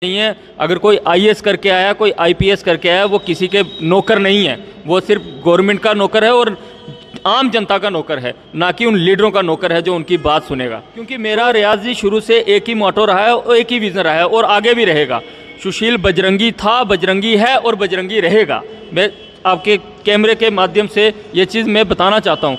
नहीं है। अगर कोई आईएएस करके आया, कोई आईपीएस करके आया, वो किसी के नौकर नहीं है, वो सिर्फ गवर्नमेंट का नौकर है और आम जनता का नौकर है, ना कि उन लीडरों का नौकर है जो उनकी बात सुनेगा। क्योंकि मेरा रियाज जी शुरू से एक ही मोटो रहा है और एक ही विजन रहा है और आगे भी रहेगा। सुशील बजरंगी था, बजरंगी है और बजरंगी रहेगा। मैं आपके कैमरे के माध्यम से ये चीज़ मैं बताना चाहता हूँ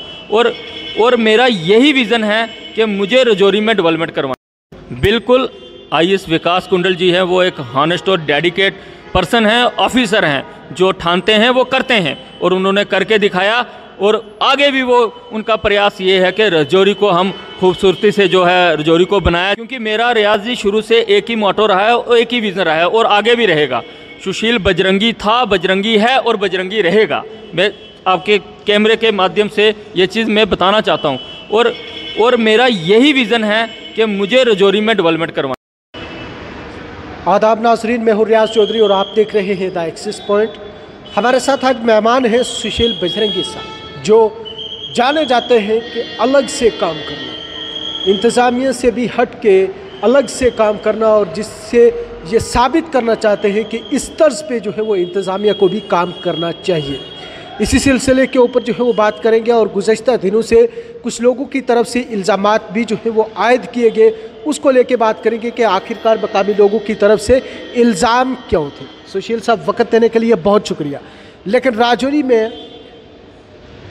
और मेरा यही विज़न है कि मुझे राजौरी में डेवलपमेंट करवाना। बिल्कुल आईएएस विकास कुंडल जी हैं, वो एक हॉनेस्ट और डेडिकेट पर्सन हैं, ऑफिसर हैं, जो ठानते हैं वो करते हैं और उन्होंने करके दिखाया। और आगे भी वो उनका प्रयास ये है कि राजौरी को हम खूबसूरती से जो है राजौरी को बनाया। क्योंकि मेरा रियाज जी शुरू से एक ही मोटो रहा है और एक ही विज़न रहा है और आगे भी रहेगा। सुशील बजरंगी था, बजरंगी है और बजरंगी रहेगा। मैं आपके कैमरे के माध्यम से ये चीज़ मैं बताना चाहता हूँ और मेरा यही विज़न है कि मुझे राजौरी में डेवलपमेंट करवाना। आदाब नाजरीन, मैं हूं रियाज चौधरी और आप देख रहे हैं द एक्सिस पॉइंट। हमारे साथ आज मेहमान हैं सुशील बजरंगी साहब, जो जाने जाते हैं कि अलग से काम करना, इंतज़ामिया से भी हट के अलग से काम करना, और जिससे ये साबित करना चाहते हैं कि इस तर्ज पे जो है वो इंतज़ामिया को भी काम करना चाहिए। इसी सिलसिले के ऊपर जो है वो बात करेंगे और गुज़श्ता दिनों से कुछ लोगों की तरफ से इल्ज़ामात भी जो है वो आयद किए गए, उसको लेके बात करेंगे कि आखिरकार मकामी लोगों की तरफ से इल्ज़ाम क्यों थे। सुशील साहब, वक्त देने के लिए बहुत शुक्रिया। लेकिन राजौरी में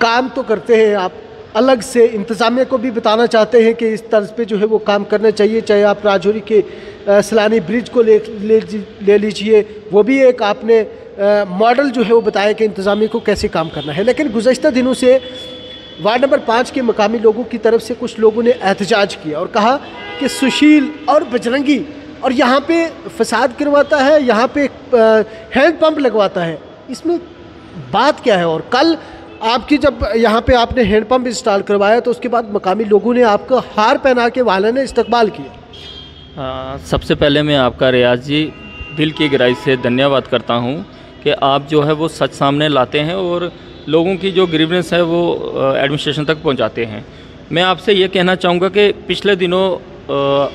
काम तो करते हैं आप, अलग से इंतज़ामिया को भी बताना चाहते हैं कि इस तर्ज पे जो है वो काम करना चाहिए। चाहे आप राजौरी के सलानी ब्रिज को ले लीजिए, वो भी एक आपने मॉडल जो है वो बताया कि इंतज़ामिया को कैसे काम करना है। लेकिन गुज़श्ता दिनों से वार्ड नंबर 5 के मकामी लोगों की तरफ से कुछ लोगों ने एहतजाज किया और कहा कि सुशील और बजरंगी और यहाँ पे फसाद करवाता है, यहाँ पे हैंड पंप लगवाता है। इसमें बात क्या है? और कल आपकी जब यहाँ पे आपने हैंड पंप इंस्टॉल करवाया तो उसके बाद मकामी लोगों ने आपको हार पहना के वाले इस्तकबाल किया। सबसे पहले मैं आपका रियाज जी दिल की गहराई से धन्यवाद करता हूँ कि आप जो है वो सच सामने लाते हैं और लोगों की जो ग्रीवेंस है वो एडमिनिस्ट्रेशन तक पहुँचाते हैं। मैं आपसे ये कहना चाहूँगा कि पिछले दिनों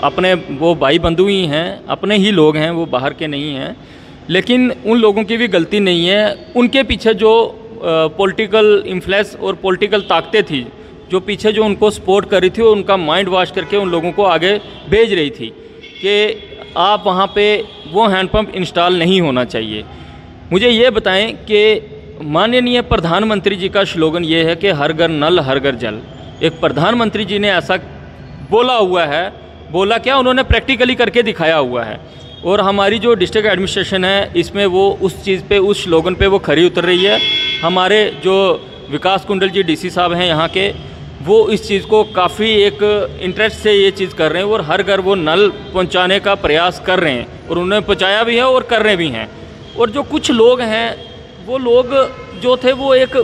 अपने वो भाई बंधु ही हैं, अपने ही लोग हैं, वो बाहर के नहीं हैं, लेकिन उन लोगों की भी गलती नहीं है। उनके पीछे जो पॉलिटिकल इन्फ्लुएंस और पॉलिटिकल ताकतें थी, जो पीछे जो उनको सपोर्ट कर रही थी, और उनका माइंड वॉश करके उन लोगों को आगे भेज रही थी कि आप वहाँ पे वो हैंडपम्प इंस्टॉल नहीं होना चाहिए। मुझे ये बताएं कि माननीय प्रधानमंत्री जी का स्लोगन ये है कि हर घर नल हर घर जल। एक प्रधानमंत्री जी ने ऐसा बोला हुआ है, बोला क्या, उन्होंने प्रैक्टिकली करके दिखाया हुआ है। और हमारी जो डिस्ट्रिक्ट एडमिनिस्ट्रेशन है इसमें वो उस चीज़ पे, उस स्लोगन पे वो खरी उतर रही है। हमारे जो विकास कुंडल जी डीसी साहब हैं यहाँ के, वो इस चीज़ को काफ़ी एक इंटरेस्ट से ये चीज़ कर रहे हैं और हर घर वो नल पहुँचाने का प्रयास कर रहे हैं और उन्होंने पहुँचाया भी है और कर रहे भी हैं। और जो कुछ लोग हैं, वो लोग जो थे वो एक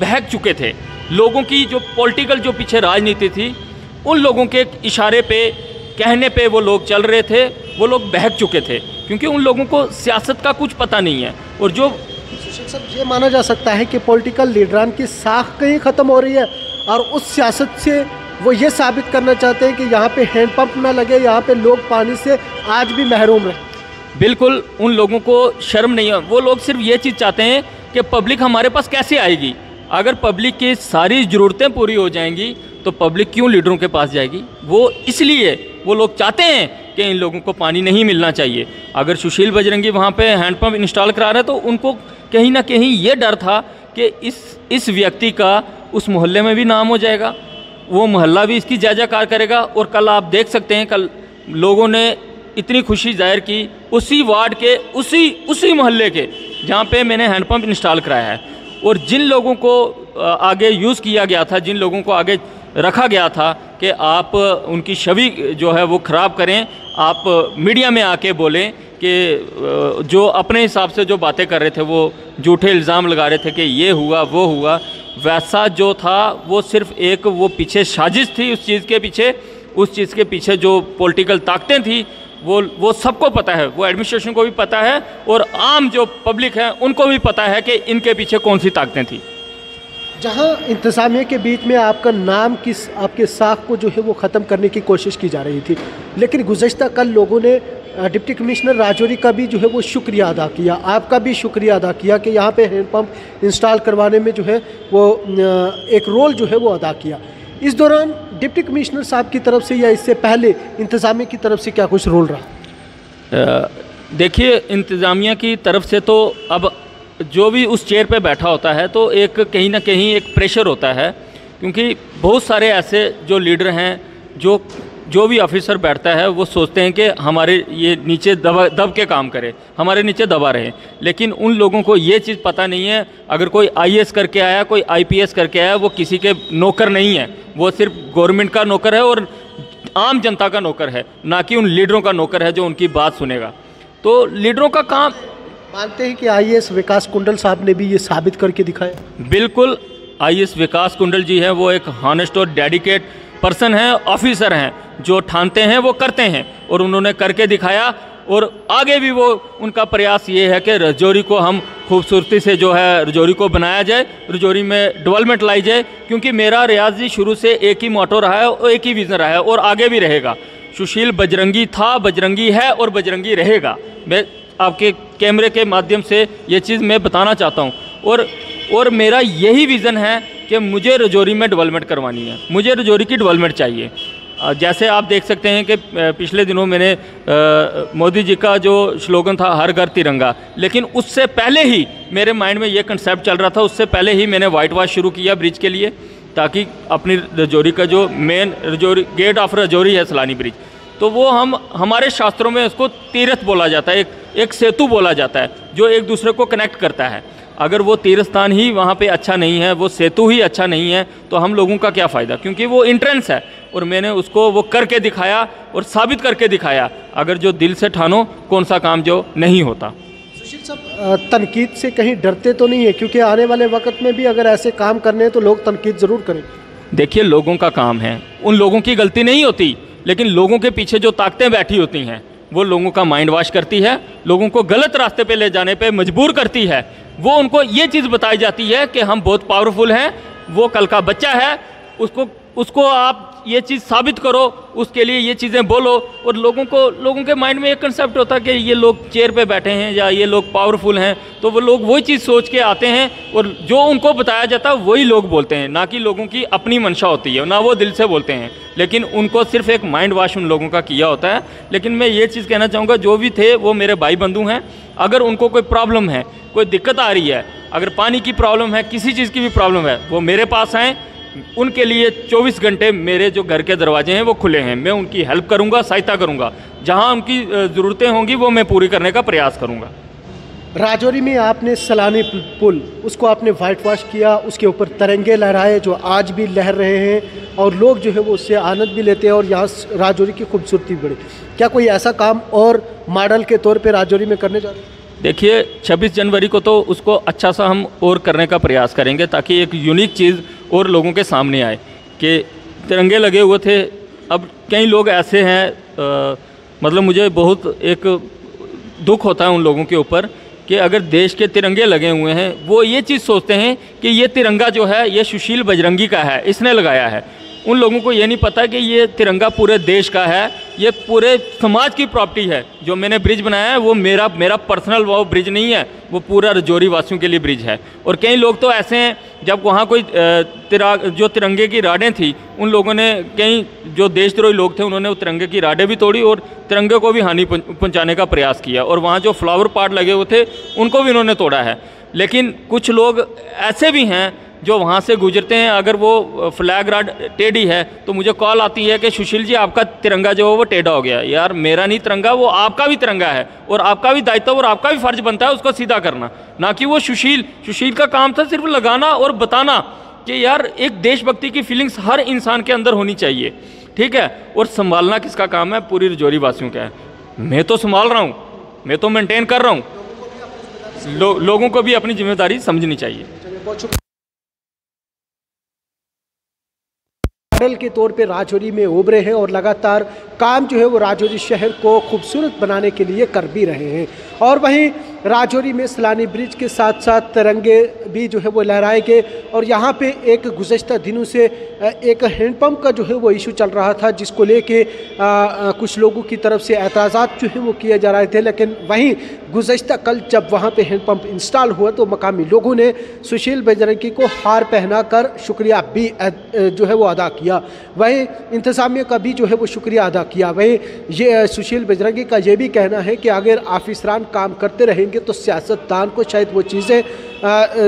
बहक चुके थे। लोगों की जो पॉलिटिकल जो पीछे राजनीति थी, उन लोगों के इशारे पे, कहने पे वो लोग चल रहे थे, वो लोग बहक चुके थे, क्योंकि उन लोगों को सियासत का कुछ पता नहीं है। और जो सुशील साहब, ये माना जा सकता है कि पॉलिटिकल लीडरान की साख कहीं ख़त्म हो रही है और उस सियासत से वो ये साबित करना चाहते हैं कि यहाँ पे हैंडपम्प ना लगे, यहाँ पे लोग पानी से आज भी महरूम हैं। बिल्कुल उन लोगों को शर्म नहीं है। वो लोग सिर्फ ये चीज़ चाहते हैं कि पब्लिक हमारे पास कैसे आएगी। अगर पब्लिक की सारी ज़रूरतें पूरी हो जाएंगी तो पब्लिक क्यों लीडरों के पास जाएगी? वो इसलिए वो लोग चाहते हैं कि इन लोगों को पानी नहीं मिलना चाहिए। अगर सुशील बजरंगी वहाँ पे हैंडपम्प इंस्टॉल करा रहे हैं तो उनको कहीं ना कहीं ये डर था कि इस व्यक्ति का उस मोहल्ले में भी नाम हो जाएगा, वो मोहल्ला भी इसकी जय जयकार करेगा। और कल आप देख सकते हैं, कल लोगों ने इतनी खुशी जाहिर की उसी वार्ड के, उसी मोहल्ले के जहाँ पे मैंने हैंडपम्प इंस्टॉल कराया है। और जिन लोगों को आगे यूज़ किया गया था, जिन लोगों को आगे रखा गया था कि आप उनकी छवि जो है वो ख़राब करें, आप मीडिया में आके बोलें कि जो अपने हिसाब से जो बातें कर रहे थे, वो झूठे इल्ज़ाम लगा रहे थे कि ये हुआ वो हुआ, वैसा जो था वो सिर्फ एक वो पीछे साजिश थी। उस चीज़ के पीछे जो पॉलिटिकल ताकतें थी वो सबको पता है, वो एडमिनिस्ट्रेशन को भी पता है और आम जो पब्लिक है उनको भी पता है कि इनके पीछे कौन सी ताकतें थी। जहां इंतज़ामिया के बीच में आपका नाम आपके साख को जो है वो ख़त्म करने की कोशिश की जा रही थी, लेकिन गुज़श्ता कल लोगों ने डिप्टी कमिश्नर राजौरी का भी जो है वो शुक्रिया अदा किया, आपका भी शुक्रिया अदा किया कि यहाँ पे हैंडपम्प इंस्टॉल करवाने में जो है वो एक रोल जो है वो अदा किया। इस दौरान डिप्टी कमिश्नर साहब की तरफ से या इससे पहले इंतज़ामिया की तरफ से क्या कुछ रोल रहा? देखिए, इंतज़ामिया की तरफ से तो अब जो भी उस चेयर पे बैठा होता है तो एक कहीं ना कहीं एक प्रेशर होता है, क्योंकि बहुत सारे ऐसे जो लीडर हैं, जो भी ऑफिसर बैठता है वो सोचते हैं कि हमारे ये नीचे दब के काम करे, हमारे नीचे दबा रहे। लेकिन उन लोगों को ये चीज़ पता नहीं है, अगर कोई आईएएस करके आया, कोई आईपीएस करके आया, वो किसी के नौकर नहीं है, वो सिर्फ गवर्नमेंट का नौकर है और आम जनता का नौकर है, ना कि उन लीडरों का नौकर है जो उनकी बात सुनेगा। तो लीडरों का काम मानते हैं कि आईएएस विकास कुंडल साहब ने भी ये साबित करके दिखाया। बिल्कुल, आईएएस विकास कुंडल जी हैं, वो एक हॉनेस्ट और डेडिकेट पर्सन हैं, ऑफिसर हैं, जो ठानते हैं वो करते हैं और उन्होंने करके दिखाया। और आगे भी वो उनका प्रयास ये है कि राजौरी को हम खूबसूरती से जो है राजौरी को बनाया जाए, राजौरी में डेवलपमेंट लाई जाए, क्योंकि मेरा रियाज जी शुरू से एक ही मोटो रहा है और एक ही विज़न रहा है और आगे भी रहेगा। सुशील बजरंगी था, बजरंगी है और बजरंगी रहेगा। मैं आपके कैमरे के माध्यम से ये चीज़ मैं बताना चाहता हूँ और मेरा यही विज़न है कि मुझे राजौरी में डेवलपमेंट करवानी है, मुझे राजौरी की डेवलपमेंट चाहिए। जैसे आप देख सकते हैं कि पिछले दिनों मैंने मोदी जी का जो स्लोगन था हर घर तिरंगा, लेकिन उससे पहले ही मेरे माइंड में ये कंसेप्ट चल रहा था, उससे पहले ही मैंने वाइट वॉश शुरू किया ब्रिज के लिए, ताकि अपनी राजौरी का जो main Rajouri gate of Rajouri है सैलानी ब्रिज, तो वो हमारे शास्त्रों में उसको तीर्थ बोला जाता है, एक सेतु बोला जाता है जो एक दूसरे को कनेक्ट करता है। अगर वो तीर्थ स्थान ही वहाँ पे अच्छा नहीं है, वो सेतु ही अच्छा नहीं है, तो हम लोगों का क्या फ़ायदा, क्योंकि वो इंट्रेंस है। और मैंने उसको वो करके दिखाया और साबित करके दिखाया, अगर जो दिल से ठानो कौन सा काम जो नहीं होता। सुशील साहब, तनकीद से कहीं डरते तो नहीं है, क्योंकि आने वाले वक्त में भी अगर ऐसे काम करने हैं तो लोग तनकीद ज़रूर करें। देखिए, लोगों का काम है, उन लोगों की गलती नहीं होती, लेकिन लोगों के पीछे जो ताकतें बैठी होती हैं वो लोगों का माइंड वॉश करती है, लोगों को गलत रास्ते पे ले जाने पे मजबूर करती है। वो उनको ये चीज़ बताई जाती है कि हम बहुत पावरफुल हैं, वो कल का बच्चा है, उसको आप ये चीज़ साबित करो, उसके लिए ये चीज़ें बोलो। और लोगों के माइंड में एक कंसेप्ट होता है कि ये लोग चेयर पे बैठे हैं या ये लोग पावरफुल हैं, तो वो लोग वही चीज़ सोच के आते हैं और जो उनको बताया जाता है वही लोग बोलते हैं, ना कि लोगों की अपनी मंशा होती है, ना वो दिल से बोलते हैं। लेकिन उनको सिर्फ एक माइंड वॉश उन लोगों का किया होता है। लेकिन मैं ये चीज़ कहना चाहूँगा, जो भी थे वो मेरे भाई बंधु हैं, अगर उनको कोई प्रॉब्लम है, कोई दिक्कत आ रही है, अगर पानी की प्रॉब्लम है, किसी चीज़ की भी प्रॉब्लम है, वो मेरे पास आएँ। उनके लिए 24 घंटे मेरे जो घर के दरवाजे हैं वो खुले हैं, मैं उनकी हेल्प करूंगा, सहायता करूंगा, जहां उनकी ज़रूरतें होंगी वो मैं पूरी करने का प्रयास करूंगा। राजौरी में आपने सैलानी पुल, उसको आपने वाइट वॉश किया, उसके ऊपर तिरंगे लहराए जो आज भी लहर रहे हैं और लोग जो है वो उससे आनंद भी लेते हैं और यहाँ राजौरी की खूबसूरती बढ़ी। क्या कोई ऐसा काम और मॉडल के तौर पर राजौरी में करने जा रहे हैं? देखिए, 26 जनवरी को तो उसको अच्छा सा हम और करने का प्रयास करेंगे, ताकि एक यूनिक चीज़ और लोगों के सामने आए कि तिरंगे लगे हुए थे। अब कई लोग ऐसे हैं, मतलब मुझे बहुत एक दुख होता है उन लोगों के ऊपर कि अगर देश के तिरंगे लगे हुए हैं, वो ये चीज़ सोचते हैं कि ये तिरंगा जो है ये सुशील बजरंगी का है, इसने लगाया है। उन लोगों को ये नहीं पता कि ये तिरंगा पूरे देश का है, ये पूरे समाज की प्रॉपर्टी है। जो मैंने ब्रिज बनाया है वो मेरा पर्सनल वो ब्रिज नहीं है, वो पूरा राजौरी वासियों के लिए ब्रिज है। और कई लोग तो ऐसे हैं, जब वहाँ कोई जो तिरंगे की राडें थी, उन लोगों ने, कई जो देशद्रोही लोग थे, उन्होंने वो तिरंगे की राडें भी तोड़ी और तिरंगे को भी हानि पहुँचाने का प्रयास किया। और वहाँ जो फ्लावर पॉट लगे हुए थे उनको भी उन्होंने तोड़ा है। लेकिन कुछ लोग ऐसे भी हैं जो वहाँ से गुजरते हैं, अगर वो फ्लैग राड टेढ़ी है तो मुझे कॉल आती है कि सुशील जी आपका तिरंगा जो है वो टेढ़ा हो गया। यार, मेरा नहीं तिरंगा, वो आपका भी तिरंगा है और आपका भी दायित्व और आपका भी फर्ज बनता है उसको सीधा करना, ना कि वो सुशील का काम था सिर्फ लगाना और बताना कि यार एक देशभक्ति की फीलिंग्स हर इंसान के अंदर होनी चाहिए, ठीक है। और संभालना किसका काम है? पूरी राजौरी वासियों का है। मैं तो संभाल रहा हूँ, मैं तो मेंटेन कर रहा हूँ, लोगों को भी अपनी जिम्मेदारी समझनी चाहिए। मॉडल के तौर पे राजौरी में उभरे हैं और लगातार काम जो है वो राजौरी शहर को खूबसूरत बनाने के लिए कर भी रहे हैं। और वहीं राजौरी में सलानी ब्रिज के साथ साथ तिरंगे भी जो है वो लहराए गए। और यहाँ पे एक गुज़श्ता दिनों से एक हैंडपम्प का जो है वो इशू चल रहा था, जिसको लेके कुछ लोगों की तरफ से एतराज़ात जो है वो किए जा रहे थे। लेकिन वहीं गुज़श्ता कल जब वहाँ पे हैंडपम्प इंस्टॉल हुआ तो मकामी लोगों ने सुशील बजरंगी को हार पहनाकर शुक्रिया भी जो है वो अदा किया। वहीं इंतज़ामिया का भी जो है वो शुक्रिया अदा किया। वहीं ये सुशील बजरंगी का ये भी कहना है कि अगर ऑफिसरान काम करते रहेंगे तो सियासतदान को शायद वो चीज़ें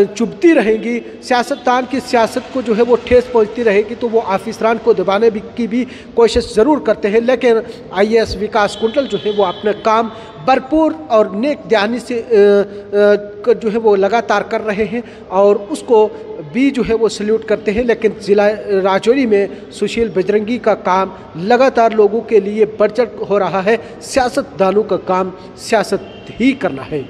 चुभती रहेंगी, सियासतदान की सियासत को जो है वो ठेस पहुंचती रहेगी, तो वो ऑफिसरान को दबाने की भी कोशिश ज़रूर करते हैं। लेकिन IAS विकास कुंडल जो है वो अपना काम भरपूर और नेक ध्यानी से जो है वो लगातार कर रहे हैं और उसको भी जो है वो सल्यूट करते हैं। लेकिन ज़िला राजौरी में सुशील बजरंगी का काम लगातार लोगों के लिए बढ़ चढ़ हो रहा है। सियासतदानों का काम सियासत ही करना है।